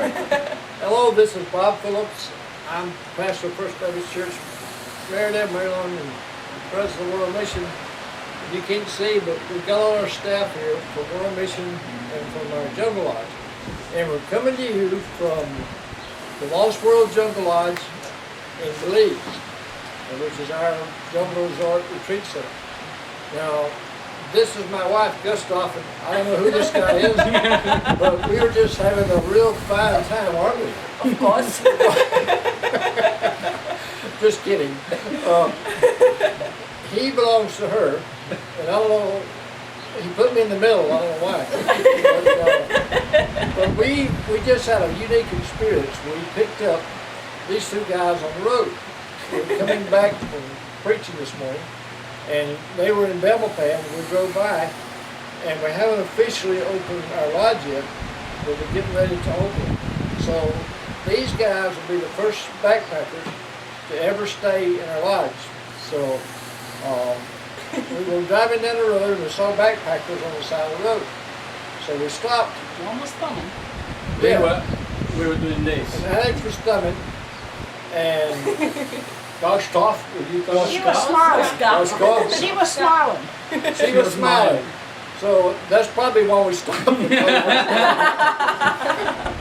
right. Hello, this is Bob Phillips. I'm pastor of First Baptist Church, Maryland, Maryland, and president of World Mission. You can't see, but we've got all our staff here from World Mission and from our Jungle Lodge. And we're coming to you from the Lost World Jungle Lodge in Belize, which is our Jungle Resort Retreat Center. Now, this is my wife, Gustav, and I don't know who this guy is, but we were just having a real fine time, aren't we? Of course. Just kidding. He belongs to her, and I don't know, he put me in the middle, I don't know why. But we just had a unique experience. We picked up these two guys on the road. We were coming back from preaching this morning, and they were in Belmopan, and we drove by, and we haven't officially opened our lodge yet, but we're getting ready to open. So these guys will be the first backpackers to ever stay in our lodge. So we were driving down the road and we saw backpackers on the side of the road. So we stopped. You're almost thumbing. We were doing this. And Alex was thumbing, and Gustav, would you call She was smiling. Gustav? She was smiling. She was smiling. So that's probably why we stopped.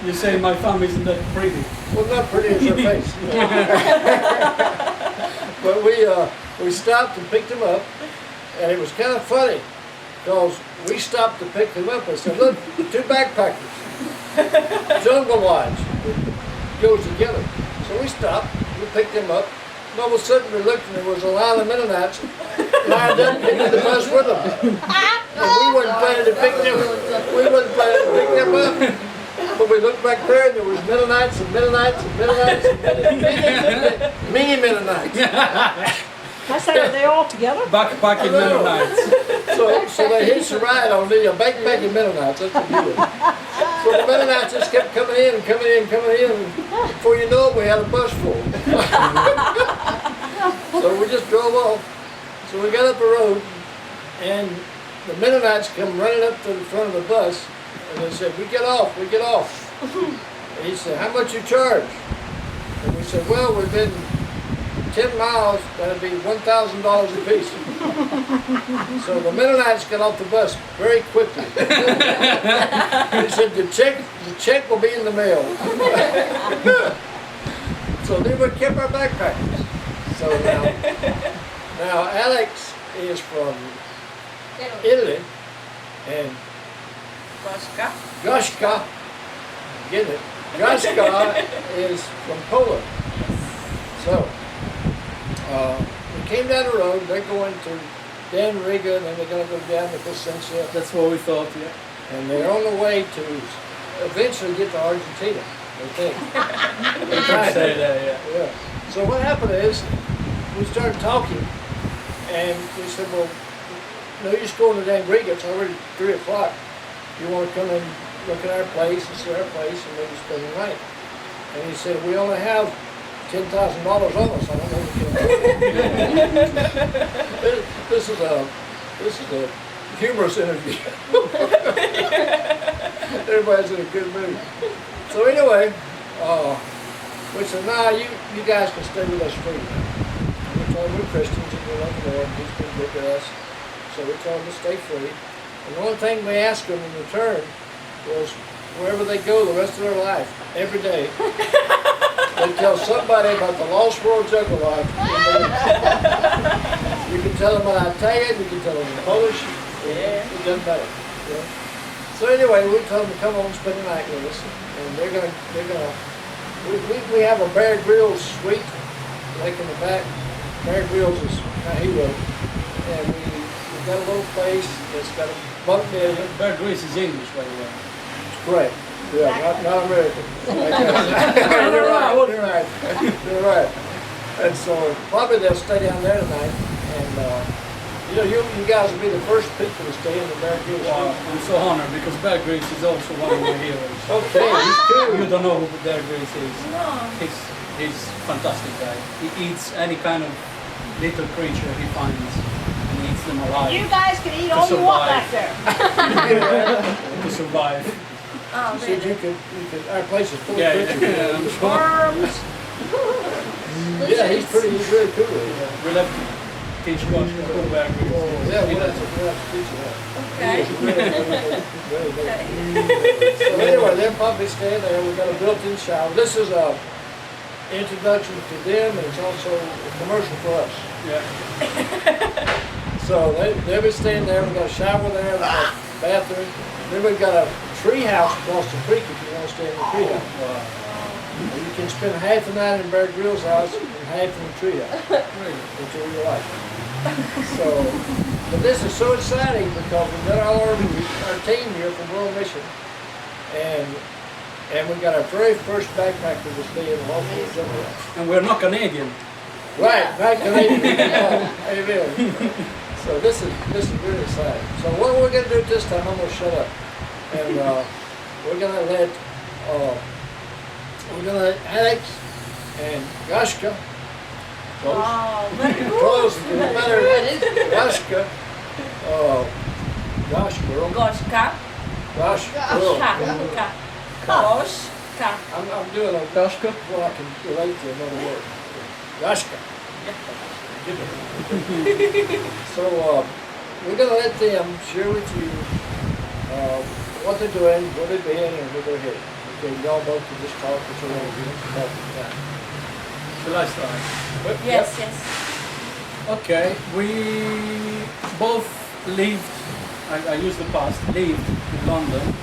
You say my thumb isn't that pretty. Well, not pretty as her face. But we stopped and picked him up, and it was kind of funny because we stopped to pick him up and said, "Look, two backpackers, Jungle Lodge, it goes together." So we stopped, we picked him up, and all of a sudden we looked and there was a line of Mennonites lined up into the bus with them. And we wasn't planning to pick them. We wasn't planning to pick them up. But we looked back there and there was Mennonites and Mennonites and Mennonites and many Mennonites. I said, are they all together? Backpacking Mennonites. So they hitched a ride on the backpacking Mennonites. That's what we did. So the Mennonites just kept coming in and coming in and coming in. And before you know it, we had a bus full. So we just drove off. So we got up the road, and the Mennonites come running up to the front of the bus, and they said, "We get off, we get off." And he said, "How much you charge?" And we said, "Well, we've been 10 miles, that'd be $1,000 a piece." So the Mennonites got off the bus very quickly. He said, the check will be in the mail. So then we kept our backpackers. So now Alex is from Italy, and Goshka, get it? Goshka is from Poland. So we came down the road. They're going to Dan Riga, and then they're going to go down to Placentia. That's what we thought, yeah. And they're on the way to eventually get to Argentina, I think. You can say that, Yeah. So what happened is, we started talking, and we said, "Well, no use going to Dan Riga. It's already 3 o'clock. You want to come and look at our place and see our place and maybe spend the night?" And he said, "We only have $10,000 on us. I don't know if we can This is a humorous interview. Everybody's in a good mood. So anyway, we said, "Nah, you guys can stay with us free." We told them we're Christians and we love the Lord. He's been good to us. So we told them to stay free. And the only thing we asked them in return was wherever they go the rest of their life, every day, they tell somebody about the Lost World Jungle Lodge. You can tell them in Italian, you can tell them in Polish, it doesn't matter. Yeah. So anyway, we told them to come on and spend the night with us, and we have a Bear Grylls suite, like in the back. Bear Grylls is how he wrote, and we've got a little place that's got a bunk bed. Bear Grylls is English, by the way. Correct. Yeah, not American. You're right. And so probably they'll stay down there tonight. And you guys will be the first people to stay in the Bear Grylls. Wow, I'm so honored because Bear Grylls is also one of my heroes. Okay, he's cool. You don't know who Bear Grylls is. No. He's fantastic guy. He eats any kind of little creature he finds and eats them alive. You guys can eat all you want back there. To survive. Oh, She said really? our place is full Yeah, of yeah, pictures. yeah, I'm sure. Worms. Yeah, he's really cool. We'll have to teach Josh to go back. Oh, yeah, we'll have to teach you that. Okay. Very good. So anyway, they're probably staying there. We've got a built-in shower. This is a introduction to them, and it's also a commercial for us. Yeah. So they'll be staying there. We've got a shower there, we've got a bathroom. Then we've got a tree house across the creek if you want to stay in the tree house. Wow. You can spend half the night in Bear Grylls' house and half in the tree house. Really? Whichever you like. So, but this is so exciting because we've got our team here from World Mission, and we got our very first backpacker that's being local. And we're not Canadian. Right, back Canadian. Amen. So this is really exciting. So what we're gonna do this time, I'm gonna shut up, and we're gonna let Alex and Gashka. Wow, very good. Close, better. Gashka. Gosh, girl. Goshka. Gosh, girl. Goshka. Goshka. I'm doing a Gashka before I can relate to another word. Gashka. So we're gonna let them share with you what they're doing, where they've been, and where they're headed. Okay, y'all both can just talk what you want to do. Talk to them. Shall I start? Yes, yes. Okay, we both lived, I use the past, lived in London,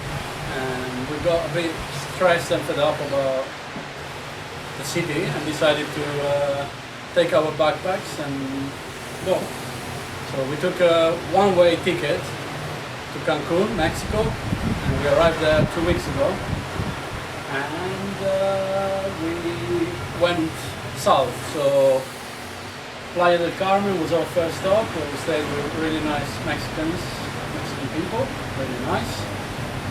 and we got a bit stressed and fed up about the city and decided to take our backpacks and go. So we took a one-way ticket to Cancun, Mexico, and we arrived there 2 weeks ago. And we went south. So Playa del Carmen was our first stop, where we stayed with really nice Mexican people, really nice,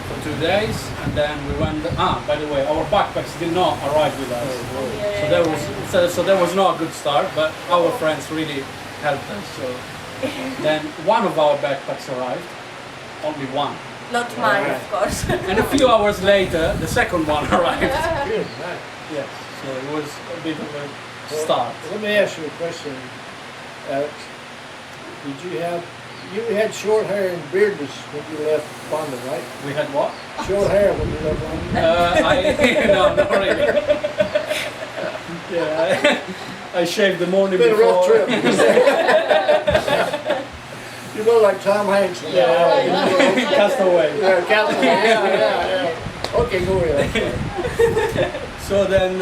for 2 days. And then we went, by the way, our backpacks did not arrive with us. So there was not a good start, but our friends really helped us. So then one of our backpacks arrived, only one. Not mine, of course. And a few hours later, the second one arrived. Good, nice. Yes, so it was a bit of a start. Let me ask you a question, Alex. You had short hair and beardless when you left London, right? We had what? Short hair when you left London? No, not really. Yeah, I shaved the morning It's been a rough before. trip. You look like Tom Hanks. Yeah, Castaway. Yeah, Castaway. Yeah. Okay, go ahead. So then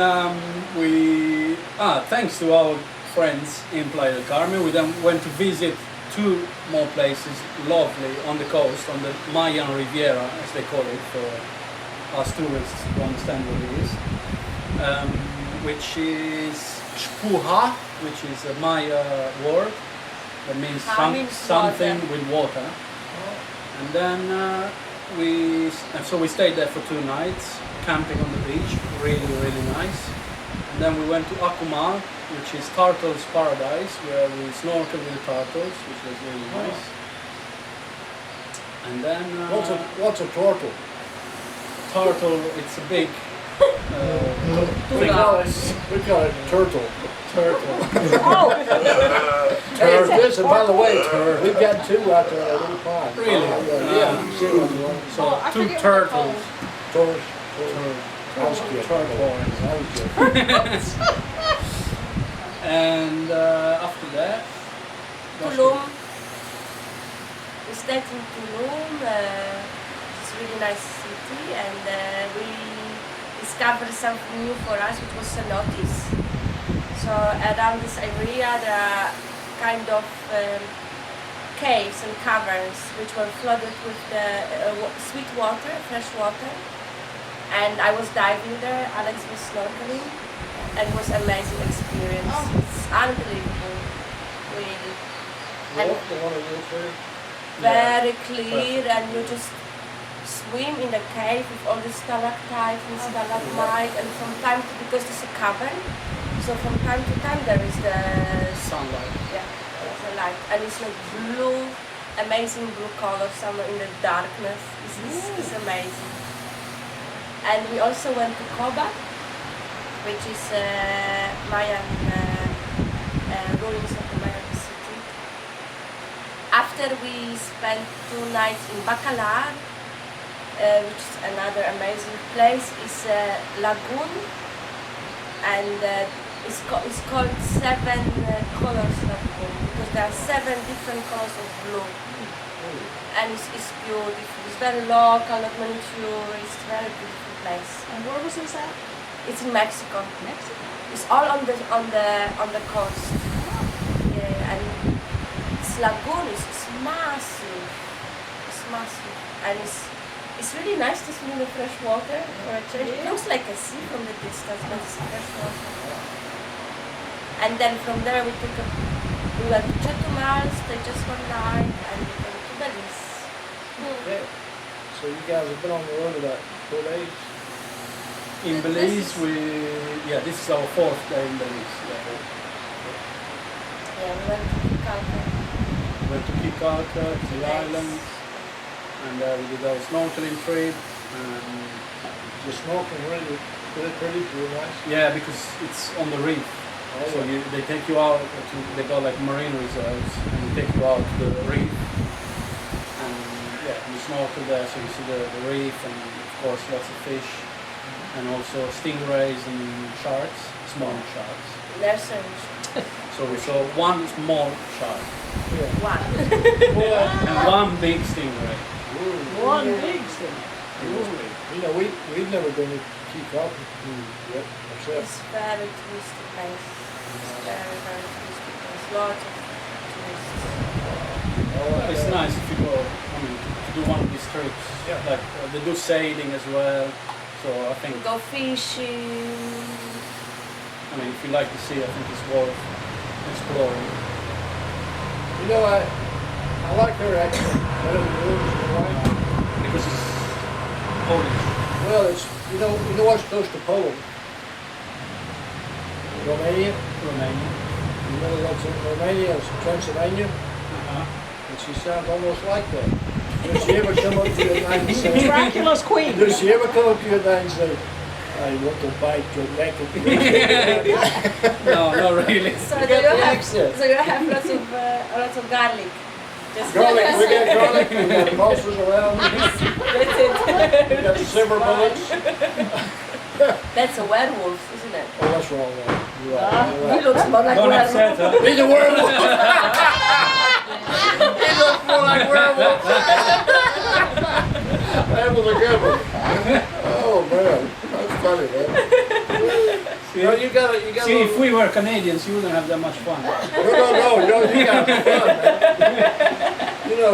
thanks to our friends in Playa del Carmen, we then went to visit 2 more places, lovely, on the coast, on the Mayan Riviera, as they call it, for us tourists to understand what it is, which is Xpuha, which is a Maya word that means Means something water. with water. And then we stayed there for 2 nights, camping on the beach, really, really nice. And then we went to Akuma, which is Turtles Paradise, where we snorkeled with the turtles, which was really nice. And then What's a turtle? turtle, it's a big We call it turtle. turtle. Oh, This, and by the way, we've got 2 out there at Little Pond. Really? Yeah, you can see what you want. So Oh, I 2 forget what turtles. Turtles. I was kidding. I was kidding. And after that, Tulum. We stayed in Tulum. It's a really nice city, and we discovered something new for us, which was cenotes. So around this area, there are kind of caves and caverns which were flooded with the sweet water, fresh water. And I was diving there. Alex was snorkeling. And it was an amazing experience. It's unbelievable, really. And The one in Wilshire? very clear, and you just swim in the cave with all the stalactites and stalagmite, and from time to, because it's a cavern, so from time to time there is the sunlight. there's a light, and it's like blue, amazing blue color somewhere in the darkness. It's amazing. And we also went to Koba, which is Mayan ruins of the Mayan city. After we spent 2 nights in Bacalar, which is another amazing place, is a lagoon, and it's called Seven Colors Lagoon because there are 7 different colors of blue, and it's beautiful. It's very local, not many tourists. Very beautiful place. And where was this at? It's in Mexico. Mexico. It's all on the coast. Yeah, and this lagoon is massive. It's massive, and it's really nice to swim in the fresh water for a change. It looks like a sea from the distance, but it's fresh water. And then from there we went to Chetumal, stayed just 1 night, and we went to Belize. Okay. So you guys have been on the road about 4 days? In Belize, this is our 4th day in Belize. Yeah, we went to Calca. We went to Kikalka, to the islands, and we did our snorkeling trip. And The snorkeling really pretty nice. yeah, because it's on the reef. So they take you out to, they got like marine reserves, and they take you out to the reef, and you snorkel there, so you see the reef, and of course lots of fish, and also stingrays and sharks, small sharks. Nursery. So we saw 1 small shark Yeah. One. and 1 big stingray. One big thing. It was big. You know, we've never been to Key Coffee yet ourselves. It's very touristy place. It's very, very touristy place. Lots of tourists. It's nice if you go, I mean, to do one of these trips. Yeah. Like they do sailing as well. So I think, We go fishing. I mean, if you like the sea, I think it's worth exploring. You know, I like her accent better than yours, my wife. Because it's Polish. Well, it's you know what's close to Poland? Romania. Romania. You know what's in Romania? It's Transylvania, Uh-huh. and she sounds almost like that. Does she ever come up to you at night and say? Dracula's queen. Does she ever come up to you at night and say, "I want to bite your neck"? No, not really. So You do got you the have accent. so you have lots of garlic. Just Garlic, we got garlic, we got pulses around, That's we got it. silver bullets. That's a werewolf, isn't it? Oh, that's wrong, man. You're right. He You're right. looks more like Don't werewolf. upset her. He's a werewolf. He looks more like werewolf. That was a good one. Oh man, that's funny, man. No, you got See, if we were Canadians, you wouldn't have that much fun. No, you got fun, man. You know,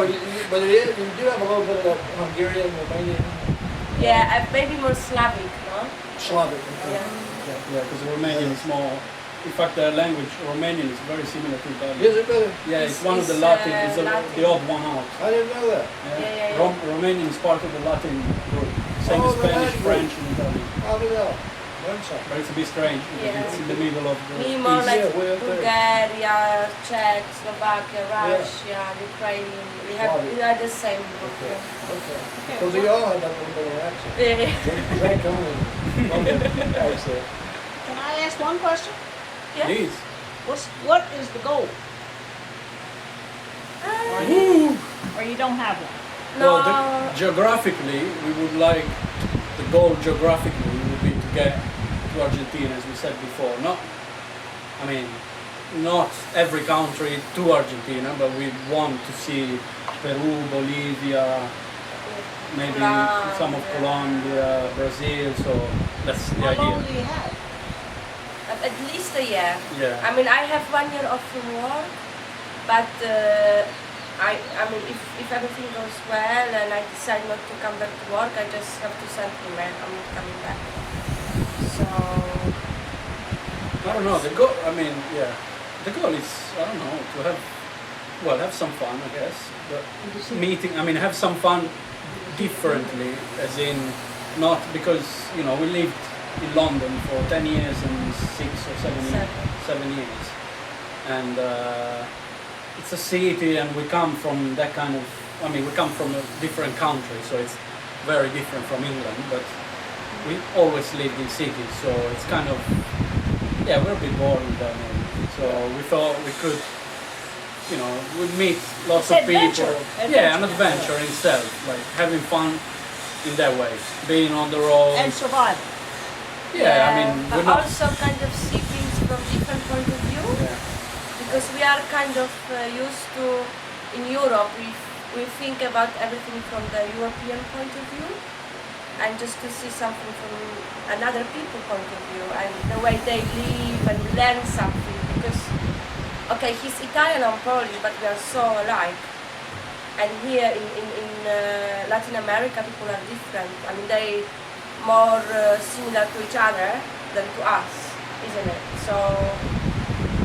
but you do have a little bit of that Hungarian, Romanian, Yeah, maybe more Slavic, no? Slavic. Yeah. Yeah, because Romanian is more. In fact, their language, Romanian, is very similar to Italian. Is it better? Yeah, it's one of the It's, Latin. It's Latin. the odd one out. I didn't know that. Yeah. Romanian is part of the Latin group. Same Oh, as the Spanish, Latin French, and Italian. How did that? Learn something. But it's a bit strange because Yeah. it's in the middle of the Me more east. like Yeah, way up there. Bulgaria, Czech, Slovakia, Russia, Ukraine. We are the same group. Okay. Okay. So they all have that little bit of accent. Yeah. Drink only. Accent. Can I ask one question? Yeah. Please. What is the goal? Or you don't have one? No. Well, geographically, we would like the goal geographically would be to get to Argentina, as we said before. Not every country to Argentina, but we want to see Peru, Bolivia, maybe Colombia. some of Colombia, Brazil. So that's the How idea. long do you have? At least a year. Yeah. I mean, I have 1 year off from work, but I mean, if everything goes well and I decide not to come back to work, I just have to send email. I'm not coming back. So I don't know. The goal is, I don't know, to have some fun, I guess. But have some fun differently, as in not because we lived in London for 10 years and 6 or 7 years, and it's a city, and we come from that kind of. We come from a different country, so it's very different from England. But we always lived in cities, so it's kind of, yeah, we're a bit boring down here. So we thought we could, you know, we'd meet lots It's of people. adventure. Yeah, an Adventure. adventure itself, like having fun in that way, being on the road. And survival. Yeah, I mean, but we're not. also kind of see things from different point of view. Yeah. Because we are kind of used to, in Europe, we think about everything from the European point of view, and just to see something from another people point of view and the way they live and learn something. Because, okay, he's Italian and Polish, but we are so alike. And here in Latin America, people are different. I mean, they more similar to each other than to us, isn't it? So,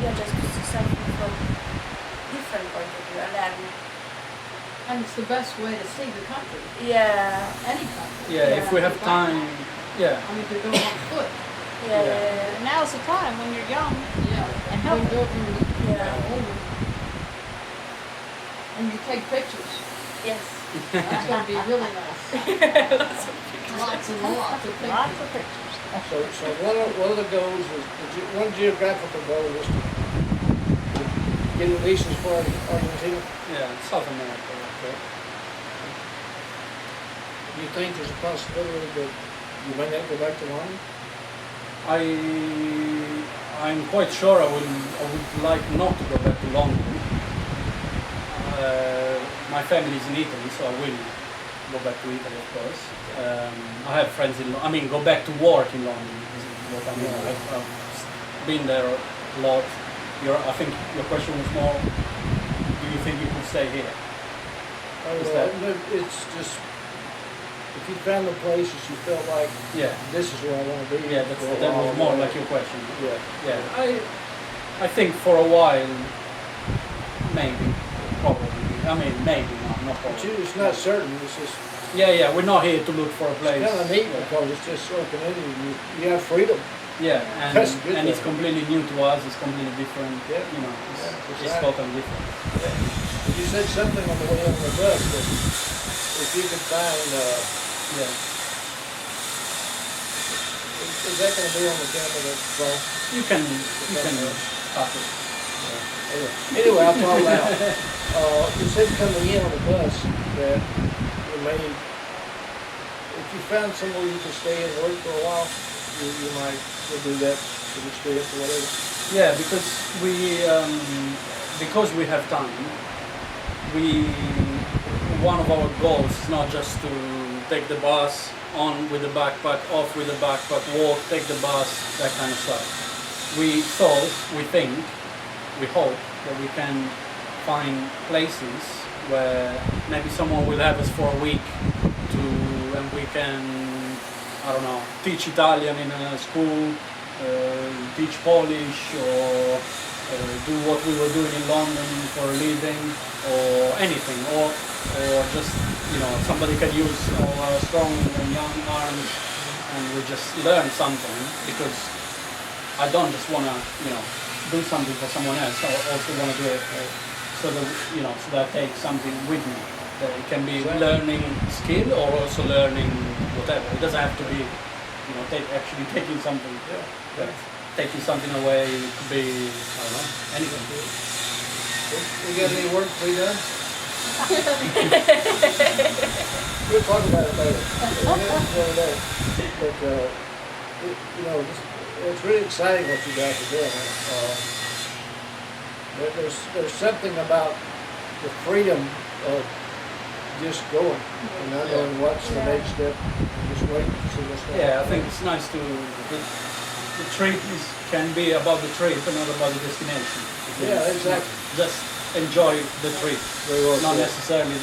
yeah, just to see something from different point of view and learn. And it's the best way to see the country, Yeah, any country. Yeah, if we have time. Yeah. I mean, to go on foot. yeah, And now's the time when you're young. Yeah. And we healthy. do it when we Yeah. get older. And you take pictures. yes. That's going to be really nice. Lots and lots of Lots pictures. of pictures. So one of the goals is, one geographical goal is to get at least as far as Argentina. Yeah, South America. Okay. Do you think there's a possibility that you might not go back to London? I'm quite sure I would like not to go back to London. My family is in Italy, so I will go back to Italy, of course. I have friends in. I mean, go back to work in London. Is what I mean. I've been there a lot. I think your question was more. Do you think you could stay here? Is that- It's just, if you found the places you felt like, Yeah. this is where I want to be. Yeah, for a that was while, more then- like your question. Yeah. Yeah, I think for a while, maybe, probably. I mean, maybe not But probably. it's not certain, it's just Yeah, we're not here to look for a place. kind of neat Yeah. because it's just open-ended, you have freedom. Yeah, That's good and it's though. completely new to us. It's completely different. Yeah. You know, Yeah, it's exactly. totally different. But you said something on the way on the bus that if you could find, Yeah, is that going to be on the camera that's well? you can cut it. Anyway, I'll talk loud. You said coming in on the bus that you may, if you found somewhere you could stay and work for a while, you might do that for the experience or whatever. Yeah, because we have time. One of our goals is not just to take the bus, on with the backpack, off with the backpack, walk, take the bus, that kind of stuff. We think, we hope that we can find places where maybe someone will have us for a week and we can, I don't know, teach Italian in a school, teach Polish, or do what we were doing in London for a living, or anything, or just, you know, somebody can use our strong and young arms and we just learn something, because I don't just want to, you know, do something for someone else. I also want to do it so that, you know, so that I take something with me. That it can be learning skill or also learning whatever. It doesn't have to be, you know, actually taking something. But taking something away could be, I don't know, anything. We got any work to be done? We'll talk about it later. But, you know, it's really exciting what you guys are doing. There's something about the freedom of just going and not knowing what's the next step. Just waiting to see what's going on. Yeah, I think it's nice to, the trip can be about the trip and not about the destination. Yeah, exactly. Just enjoy the trip, Very well not said. necessarily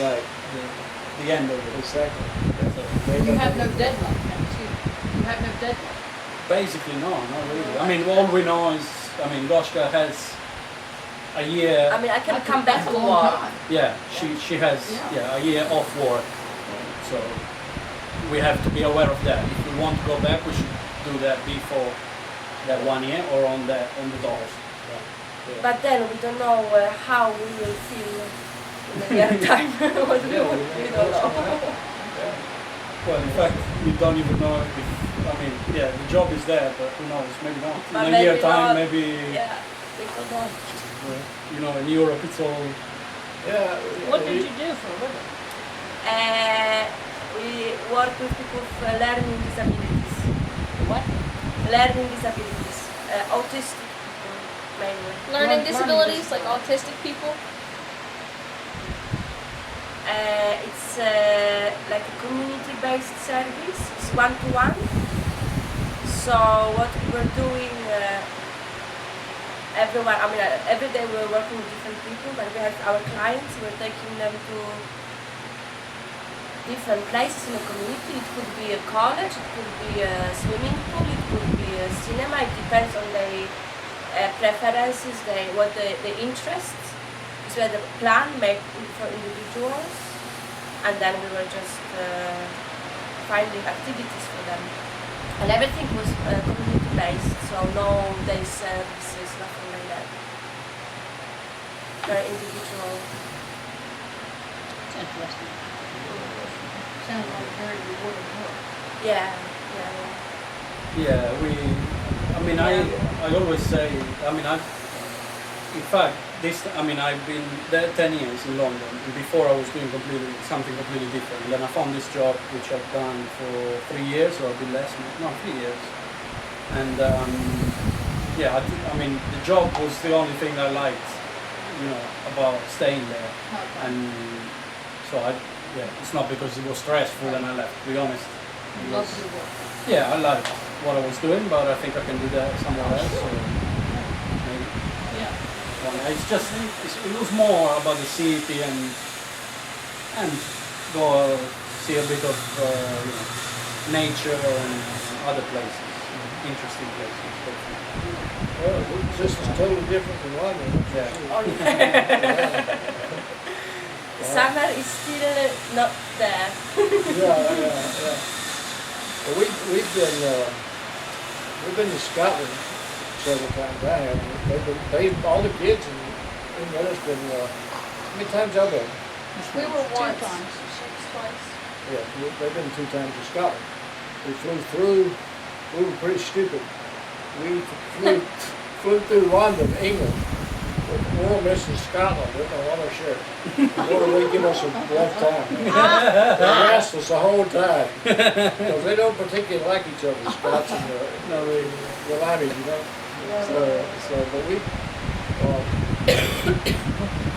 Right, the end of it. exactly. You have no deadline, you have no deadline. Basically, no, not really. I mean, all we know is, I mean, Goshka has a year. I mean, I can That's come back that's to a long work. time. Yeah, she has a year off work, so we have to be aware of that. If we want to go back, we should do that before that 1 year or on the doors. But then we don't know how we will feel in a year time. What we don't know. Well, in fact, you don't even know if, I mean, yeah, the job is there, but who knows, maybe not. But In a year maybe time, not. maybe, Yeah, we could not. you know, in Europe it's all, Yeah. What did you do for a living? We work with people with learning disabilities. What? Learning disabilities. Autistic people, mainly. Learning Learning disabilities, like autistic people. It's like a community-based service. It's one-to-one. So what we were doing, everyone, I mean, every day we were working with different people, but we had our clients, we were taking them to different places in the community. It could be a college, it could be a swimming pool, it could be a cinema. It depends on their preferences, what the interests. So we had a plan made for individuals, and then we were just finding activities for them. And everything was community based, so no day services, nothing like that. Very individual. It's interesting. Sounds like very rewarding work. Yeah. yeah, I mean, I always say, I mean, in fact, I've been there 10 years in London, and before I was doing something completely different. And then I found this job, which I've done for 3 years, or a bit less, no, 3 years. And yeah, I mean, the job was the only thing I liked, you know, about staying there. Okay. And so it's not because it was stressful and I left, to be honest. It Love was- your work. yeah, I liked what I was doing, but I think I can do that somewhere else. So maybe. Yeah. It's just it was more about the city and go see a bit of you know, nature and other places, interesting places. Well, this is totally different from London. Yeah. Oh, yeah. Summer is still not there. Yeah. Well, we've been to Scotland several times. I have. All the kids in there's been. How many times I've been? We were Two once. times. Twice. Yeah, they've been 2 times to Scotland. We flew through. We were pretty stupid. We flew through London, England, with Royal Mission Scotland with no other shirt. Boy, they give us a rough time. They harassed us the whole time. Because they don't particularly like each other, the Scots and the Irish, you know. But we,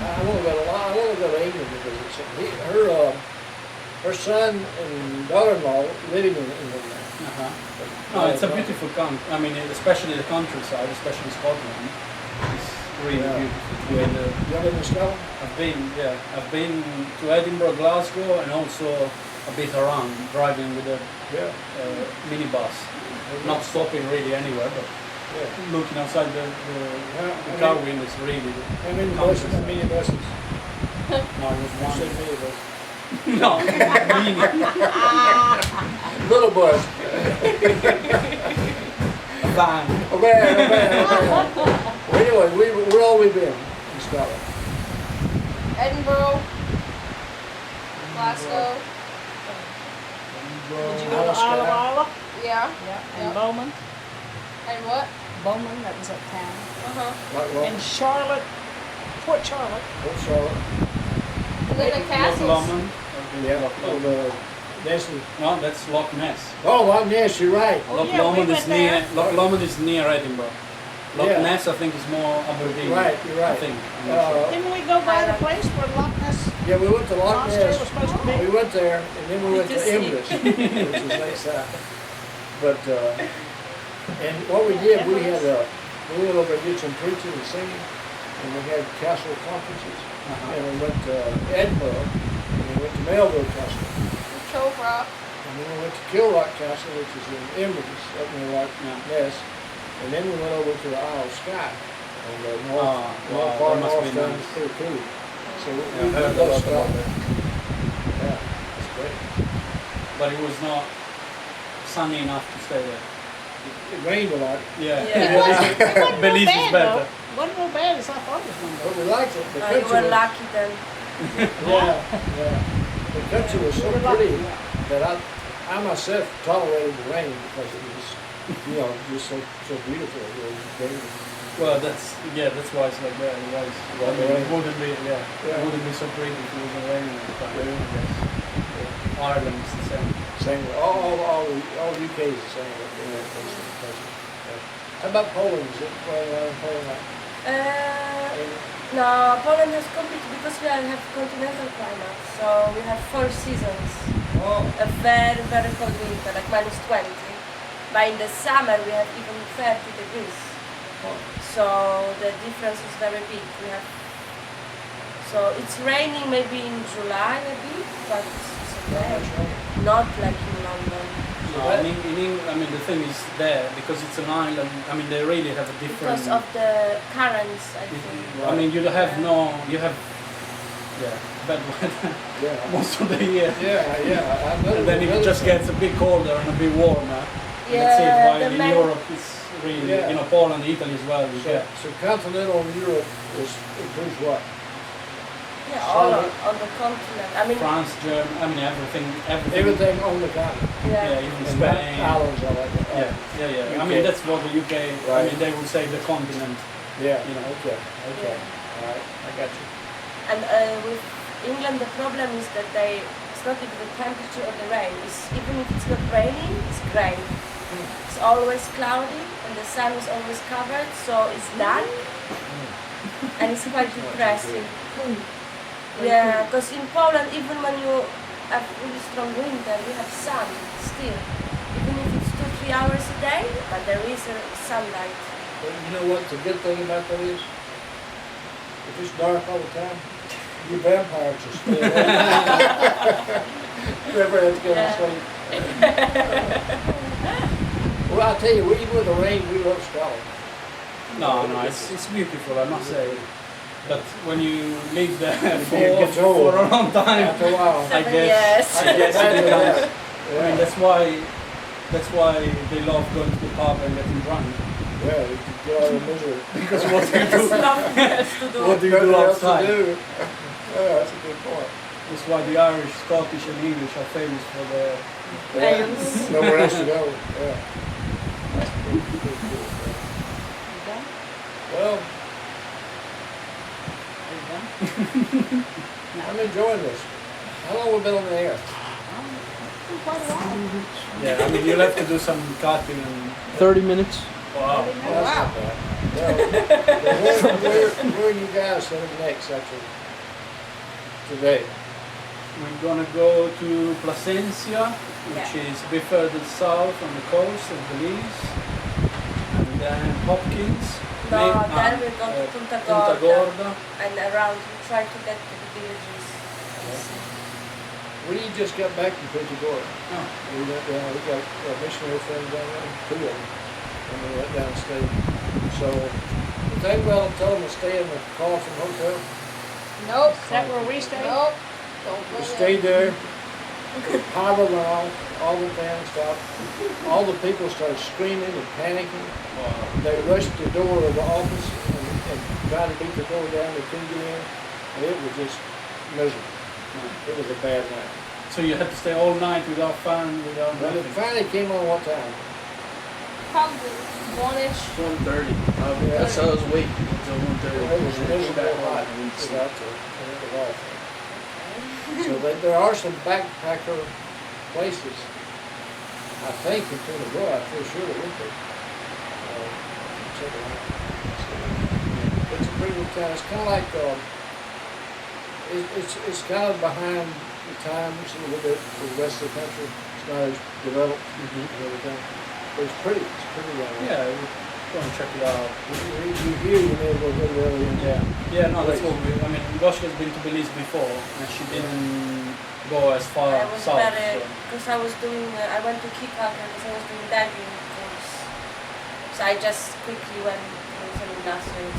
I want to go to England because her son and daughter-in-law living in England now. Uh-huh. No, it's a beautiful country. I mean, especially the countryside, especially Scotland. It's really Yeah. beautiful. And, You ever been to Scotland? I've been to Edinburgh, Glasgow, and also a bit around, driving with a Yeah. minibus, not stopping really anywhere, but Yeah. looking outside the car window is really. How many buses? How many buses? No, it was I one. said mini bus. No, mini. Little bus. Van. Oh man. Well, anyway, where all we been in Scotland? Edinburgh, Glasgow. Did you go to Isle of Islay? Yeah. Yeah. And Yeah. Bowman? And what? Bowman, that was uptown. Uh-huh. And Charlotte, Port Charlotte. Charlotte. And then the Loch castles. Lomond. Yeah. Nessie. No, that's Loch Ness. Oh, Loch Ness. You're right. Oh, Loch yeah, we Lomond went is near. there. Loch Lomond is near Edinburgh. Loch Yeah. Ness, I think, is more Aberdeen. Right, you're right. I think. I'm not sure. Didn't we go by the place where Loch Ness Yeah, we went to Loch Monster Ness. was supposed to be? We went there, and then we went to Did you see? Inverness, which is Lakeside. But and what we did, we went over and did some preaching and singing, and we had castle conferences. Uh-huh. And we went to Edinburgh, and we went to Melville Castle, Cove Rock. and then we went to Kilrock Castle, which is in Inverness, up near Loch Ness, and then we went over to the Isle of Skye, on the north, wow, far that must north be down nice. it's pretty cool. So we Yeah, I heard both a lot stopped about there. it. Yeah, it's great. But it was not sunny enough to stay there. It rained a lot, Yeah. It wasn't Belize real is bad, better. though. Wasn't real bad as I thought it was going to but be. we liked it. The You country were was, lucky then. yeah. The country was so We were lucky, pretty yeah. that I myself tolerated the rain because it was, you know, just so beautiful. It was very, Well, that's why it's like that. Otherwise, Well, I mean, the it wouldn't be Yeah. it wouldn't be so pretty if it wasn't raining all the time. I guess Ireland is the same. same, all UK is the same. How about Poland? Is it Poland? No, Poland has completely, because we have continental climate, so we have 4 seasons. Oh, A very, very cold winter, like minus 20. But in the summer we have even 30 degrees. So the difference is very big. We have, so it's raining maybe in July maybe, but it's okay. Not like in London. No, I mean, the thing is there because it's an island. I mean, they really have a different. Because of the currents, I think. I mean, you have bad weather yeah. most of the year. Yeah. I know And then it just gets a bit colder and a bit warmer. Yeah, That's it. While the in main- Europe, it's really, Yeah. you know, Poland, Italy as well. You get So continental Europe includes what? Yeah, on the continent. I mean, France, Germany. I mean, everything. Everything on the continent. Yeah, even And Spain. islands are like that. Yeah. I UK. mean, that's what the UK. I Right. mean, they would say the continent. Yeah. You know. Okay. Yeah. All right. I got you. And with England, the problem is that it's not even the temperature of the rain. It's, even if it's not raining, it's grey. It's always cloudy and the sun is always covered, so it's dark and it's quite depressing. Yeah, because in Poland, even when you have really strong winter, you have sun still. Even if it's 2-3 hours a day, but there is a sunlight. But you know what the good thing about that is? If it's dark all the time, you vampires will stay away. You never have to go to Yeah. sleep. Well, I'll tell you, even with the rain, we love Scotland. No, it's beautiful, I must say. But when you live there It gets old. for a long time, After a while. I 7 guess years. it becomes. I Yeah. mean, that's why they love going to the pub and getting drunk. Yeah, you can get out of misery. Because what do you do? There's nothing else to do. What do you do Nothing else to outside? do. Yeah, that's a good point. That's why the Irish, Scottish, and English are famous for their. Ales. Nowhere else to go. Yeah. That's pretty cool. You done? Well, Are you done? I'm enjoying this. How long have we been on the air? Quite a while. Yeah, I mean, you'll have to do some cutting and. 30 minutes. Wow. Well, that's not bad. Well, where are you guys headed next, actually? Today? We're gonna go to Plasencia, which is a bit further south on the coast of Belize, and then Hopkins. No, then we go to Punta Gorda. And around, we try to get to the villages. We just got back from Punta Gorda. Oh. We went down, we got a missionary friend down there, 2 of them, and we went down and stayed. So, the thing about them, tell them to stay in the Carlton Hotel. Nope. Is that where we stay? Nope. Don't go We there. stayed there, the power went off, all the fans stopped, all the people started screaming and panicking. They rushed the door of the office and tried to beat the door down, they couldn't get in, and it was just miserable. It was a bad night. So you had to stay all night without fan, without But it nothing. finally came on one time. Probably 1-ish. 1:30. Yeah. That's how it was weak. Until 1:30. It was miserable hot without the, and it was awful. So there are some backpacker places, I think, in Punta Gorda, I feel sure that we could check it out. So, it's a pretty good town. It's kind of like, it's kind of behind the times a little bit for the rest of the country. It's not as developed and everything. But it's pretty down there. Yeah, we're gonna check it out. You hear, you may go really in. Yeah, no, that's what we. I mean, Goshka's been to Belize before, and she didn't go as far I was south. very, So. because I was doing, I went to Kickout because I was doing diving course. So I just quickly went to some industrial.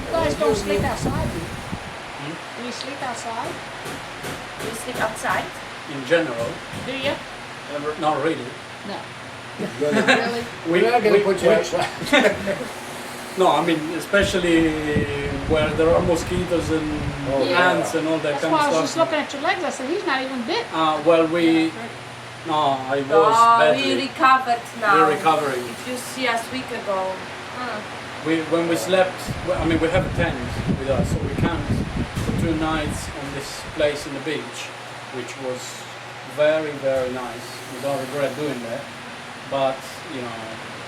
You guys don't sleep outside, do you? Do you sleep outside? We sleep outside. In general, Do you? not really. No. Really? We're not gonna put you we- outside. No, I mean, especially where there are mosquitoes and Oh, yeah. ants and all that That's kind why I of was just stuff. looking at your legs. I said, he's not even bit. Well, we No, I was No, badly. we recovered now. We're recovering. If you see us week ago. When we slept, I mean, we have a tent with us, so we camped for 2 nights on this place in the beach, which was very, very nice. We don't regret doing that. But, you know,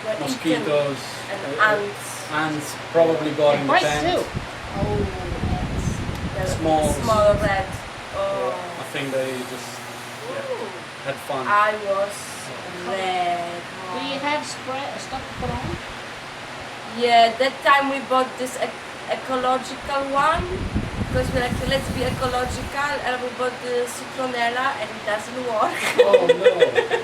We're mosquitoes, eaten and ants. ants probably got in the Right tent. too. Oh, that's. The Small- small red. Oh. I think they just had fun. I was red. Do you have stuff to put on? Yeah, that time we bought this ecological one because we're like, let's be ecological, and we bought the citronella and it doesn't work. Oh, no.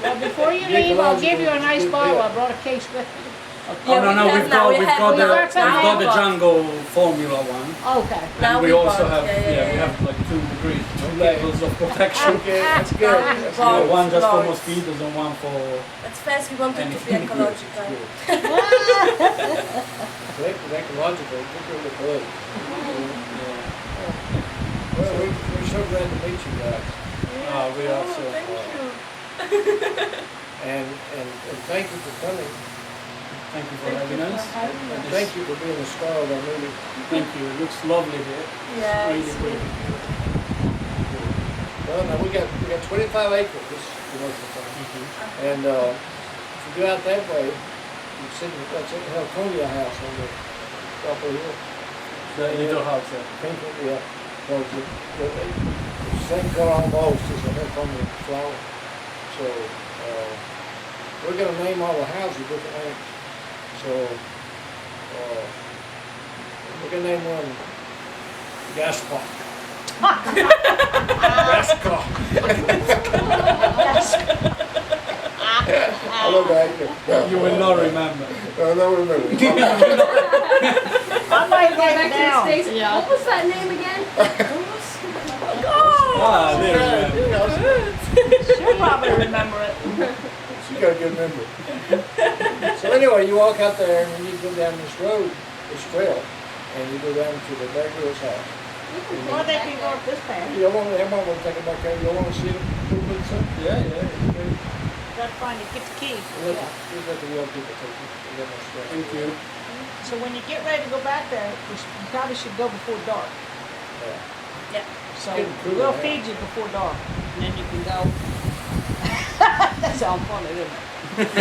Well, before you The leave, I'll give you a ecological nice is bottle. good. I brought a case with me. Oh no, no, we've got now the we Django formula one. Okay. Now And we we also bought, have yeah. we have like 2 degrees, 2 Okay. levels of protection. Okay, that's good. That's Wow. good. One just for Lots. mosquitoes and one for At first we wanted to be anything good. ecological. Ecological, good for the blood. Yeah. Well, we're so glad to meet you guys. We are so Thank you. And thank you for coming. thank you for having us. And thank you for being the star of our movie. Thank you. It looks lovely here. Yeah, Really it's pretty. Well, now we got 25 acres, this commercial farm. And if you go out that way, you see that's a Helconia house on the top of the hill. The little house there. Pink one, yeah. Well, the same color almost as a Helconia flower. So we're going to name all the houses different names. So we're going to name one Gaspar. Gaspar. I love that. You will not remember. I don't remember. I might Go write back it to the down. States. Yeah. What was that name again? Ah, there you go. She'll probably remember it. She got a good memory. So anyway, you walk out there and then you go down this road, this trail, and you go down to the Bear Grylls house. Or they can go up this path. You don't want to, everyone want to take it back there. You don't want to see them do something. Yeah, yeah. Okay. That's fine. You get the key. We'll let the young people take it. They got no stress. Thank you. So when you get ready to go back there, you probably should go before dark. Yeah. So Getting cooler we'll now. feed you before dark, and then you can go. That sounds funny, doesn't it?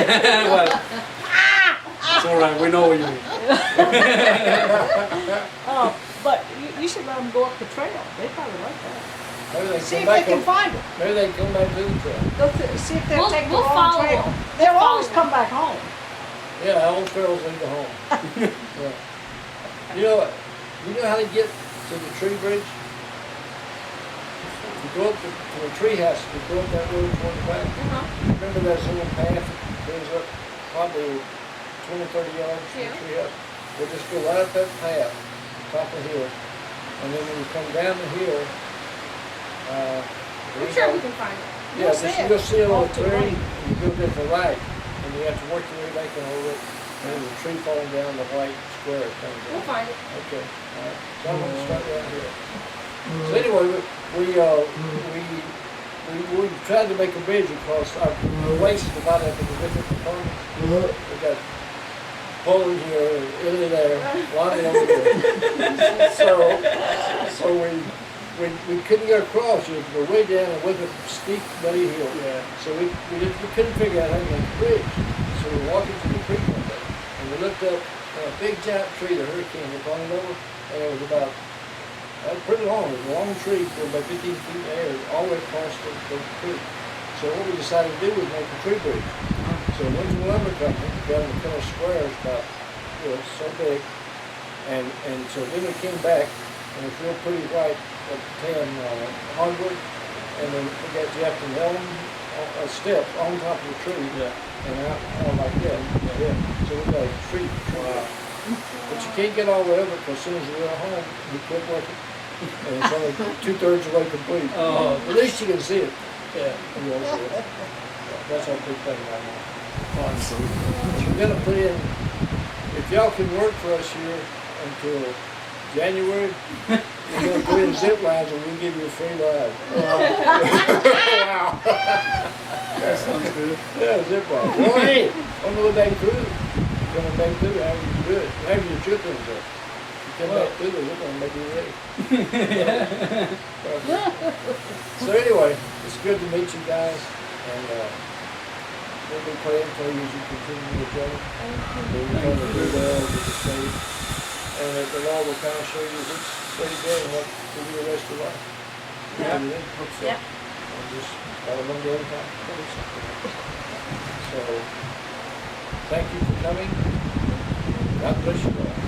Well, it's all right. We know what you mean. Oh, but you should let them go up the trail. They probably like that. Maybe they See come if they back can on, find it. maybe they come back to the trail. See if they'll We'll- take the we'll wrong follow trail. them. They'll Follow always them. come back home. Yeah, all trails lead to home. Yeah. You know how to get to the tree bridge? You go up to the tree house, you go up that road toward the back. Remember that little path that goes up probably 20, 30 yards from the Yeah. tree house? We'll just go right up that path, top of the hill. And then when you come down the hill, I'm sure we can find it. yeah, You'll see it. you'll see a little Off to the clearing, right. and you go to the right, and you have to work your way back and over it. And there's a tree falling down the white square it comes down. We'll find it. Okay, all right. So I'm gonna start right here. So anyway, we tried to make a bridge across our waste is divided up into different components. We got Poland here, Italy there, London over there. So we couldn't get across. You were way down and with a steep, muddy hill. Yeah. So we couldn't figure out how to make a bridge. So we walked into the creek one day, and we looked up a big giant tree, the hurricane had blown over, and it was about pretty long. It was a long tree for about 15 feet in the air, all the way across the creek. So what we decided to do was make a tree bridge. So we went to the lumber company, got them to cut us squares about so big, and so then we came back, and it was real pretty white, tan hardwood, and then we got Jeff and Ellen steps on top of the tree. Yeah. And out like that. Yeah. So we got a tree. Wow. But you can't get all the way over because as soon as you get home, you quit working. And it's only 2/3 the way complete. Oh. At least you can see it. Yeah. You know, so that's our big thing right now. Awesome. But we're gonna put in, if y'all can work for us here until January, we're gonna put in zip lines and we'll give you a free ride. Wow. That sounds good. Yeah, zip line. Well, hey, on the way back through, you're gonna make through, how you do it. Have your chickens there. You come back through there, we're gonna make you ready. So anyway, it's good to meet you guys, and we'll be praying for you as you continue your journey. We're going to do well with the state, and that the Lord will kind of show you which way to go and what to do the rest of your life. Yeah. Hope so. Yep. And just gotta remember every time. So, thank you for coming. God bless you all.